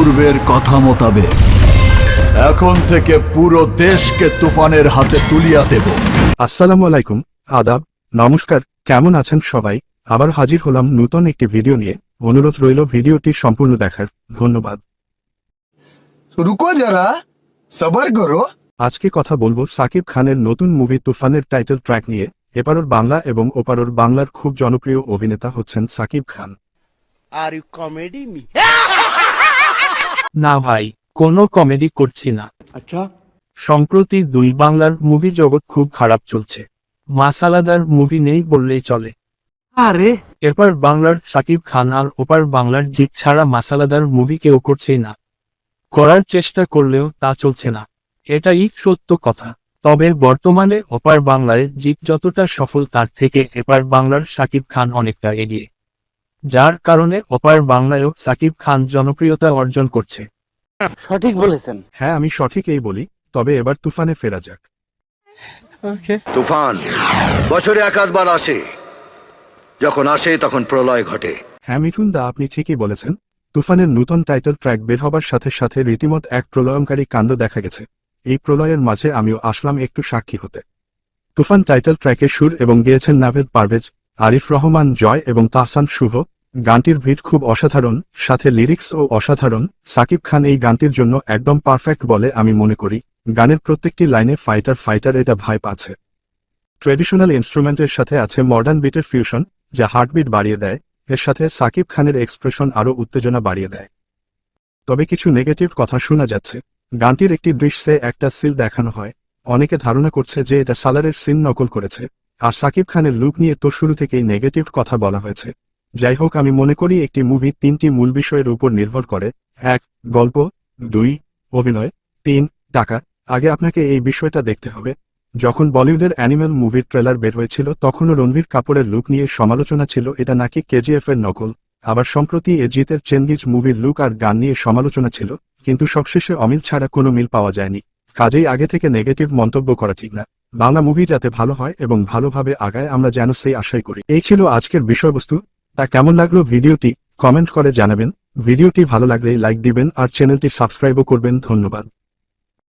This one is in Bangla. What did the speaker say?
পূর্বের কথা মোতাবেক এখন থেকে পুরো দেশকে তুফানের হাতে তুলিয়া দেব। আসসালামু আলাইকুম, আদাব, নমস্কার। কেমন আছেন সবাই? আবার হাজির হলাম নতুন একটি ভিডিও নিয়ে। অনুরোধ রইল ভিডিওটি সম্পূর্ণ দেখার। ধন্যবাদ। रुको जरा सबर करो। আজকে কথা বলবো সাকিব খানের নতুন মুভি তুফানের টাইটেল ট্র্যাক নিয়ে। এপারোর বাংলা এবং ওপারোর বাংলার খুব জনপ্রিয় অভিনেতা হচ্ছেন Shakib Khan. Are you comedy me? না ভাই, কোনো কমেডি করছি না। আচ্ছা, সম্প্রতি দুই বাংলার মুভি জগৎ খুব খারাপ চলছে। মাসালাদার মুভি নেই বললেই চলে। আরে এপার বাংলার সাকিব খান আর ওপার বাংলার জিৎ ছাড়া মাসালাদার মুভি কেউ করছেই না। করার চেষ্টা করলেও তা চলছে না, এটাই সত্য কথা। তবে বর্তমানে ওপার বাংলায় জিৎ যতটা সফল তার থেকে এপার বাংলার সাকিব খান অনেকটা এগিয়ে, যার কারণে ওপার বাংলায়ও সাকিব খান জনপ্রিয়তা অর্জন করছে। সঠিক বলেছেন। হ্যাঁ, আমি সঠিক এই বলি। তবে এবার তুফানে ফেরা যাক। তুফান বছরে একাধবার আসে, যখন আসে তখন প্রলয় ঘটে। হ্যাঁ মিঠুন দা, আপনি ঠিকই বলেছেন। তুফানের নতুন টাইটেল ট্র্যাক বের হবার সাথে সাথে রীতিমত এক প্রলয়ঙ্কারী কাণ্ড দেখা গেছে। এই প্রলয়ের মাঝে আমিও আসলাম একটু সাক্ষী হতে। তুফান টাইটেল ট্র্যাকে সুর এবং গেয়েছেন নাভেদ পারভেজ, আরিফ রহমান জয় এবং তাহসান শুভ। গানটির ভিট খুব অসাধারণ, সাথে লিরিক্সও অসাধারণ। সাকিব খান এই গানটির জন্য একদম পারফেক্ট বলে আমি মনে করি। গানের প্রত্যেকটি লাইনে ফাইটার ফাইটার এটা ভাইব আছে। ট্র্যাডিশনাল ইনস্ট্রুমেন্টের সাথে আছে মডার্ন বিটের ফিউশন, যা হার্টবিট বাড়িয়ে দেয়। এর সাথে সাকিব খানের এক্সপ্রেশন আরও উত্তেজনা বাড়িয়ে দেয়। তবে কিছু নেগেটিভ কথা শোনা যাচ্ছে। গানটির একটি দৃশ্যে একটা সিল দেখানো হয়। অনেকে ধারণা করছে যে এটা সালারের সিন নকল করেছে। আর সাকিব খানের লুক নিয়ে তো শুরু থেকেই নেগেটিভ কথা বলা হয়েছে। যাই হোক, আমি মনে করি একটি মুভি তিনটি মূল বিষয়ের উপর নির্ভর করে: 1. গল্প, 2. অভিনয়, 3. টাকা। আগে আপনাকে এই বিষয়টা দেখতে হবে। যখন বলিউডের অ্যানিমেল মুভির ট্রেলার বের হয়েছিল তখনও রণবীর কাপুরের লুক নিয়ে সমালোচনা ছিল, এটা নাকি কেজিএফ এর নকল। আবার সম্প্রতি জিতের চেঙ্গিজ মুভির লুক আর গান নিয়ে সমালোচনা ছিল, কিন্তু সবশেষে অমিল ছাড়া কোনো মিল পাওয়া যায়নি। কাজেই আগে থেকে নেগেটিভ মন্তব্য করা ঠিক না। বাংলা মুভি যাতে ভালো হয় এবং ভালোভাবে আগায়, আমরা যেন সেই আশাই করি। এই ছিল আজকের বিষয়বস্তু। তা কেমন লাগলো ভিডিওটি কমেন্ট করে জানাবেন। ভিডিওটি ভালো লাগলে লাইক দিবেন আর চ্যানেলটি সাবস্ক্রাইবও করবেন। ধন্যবাদ।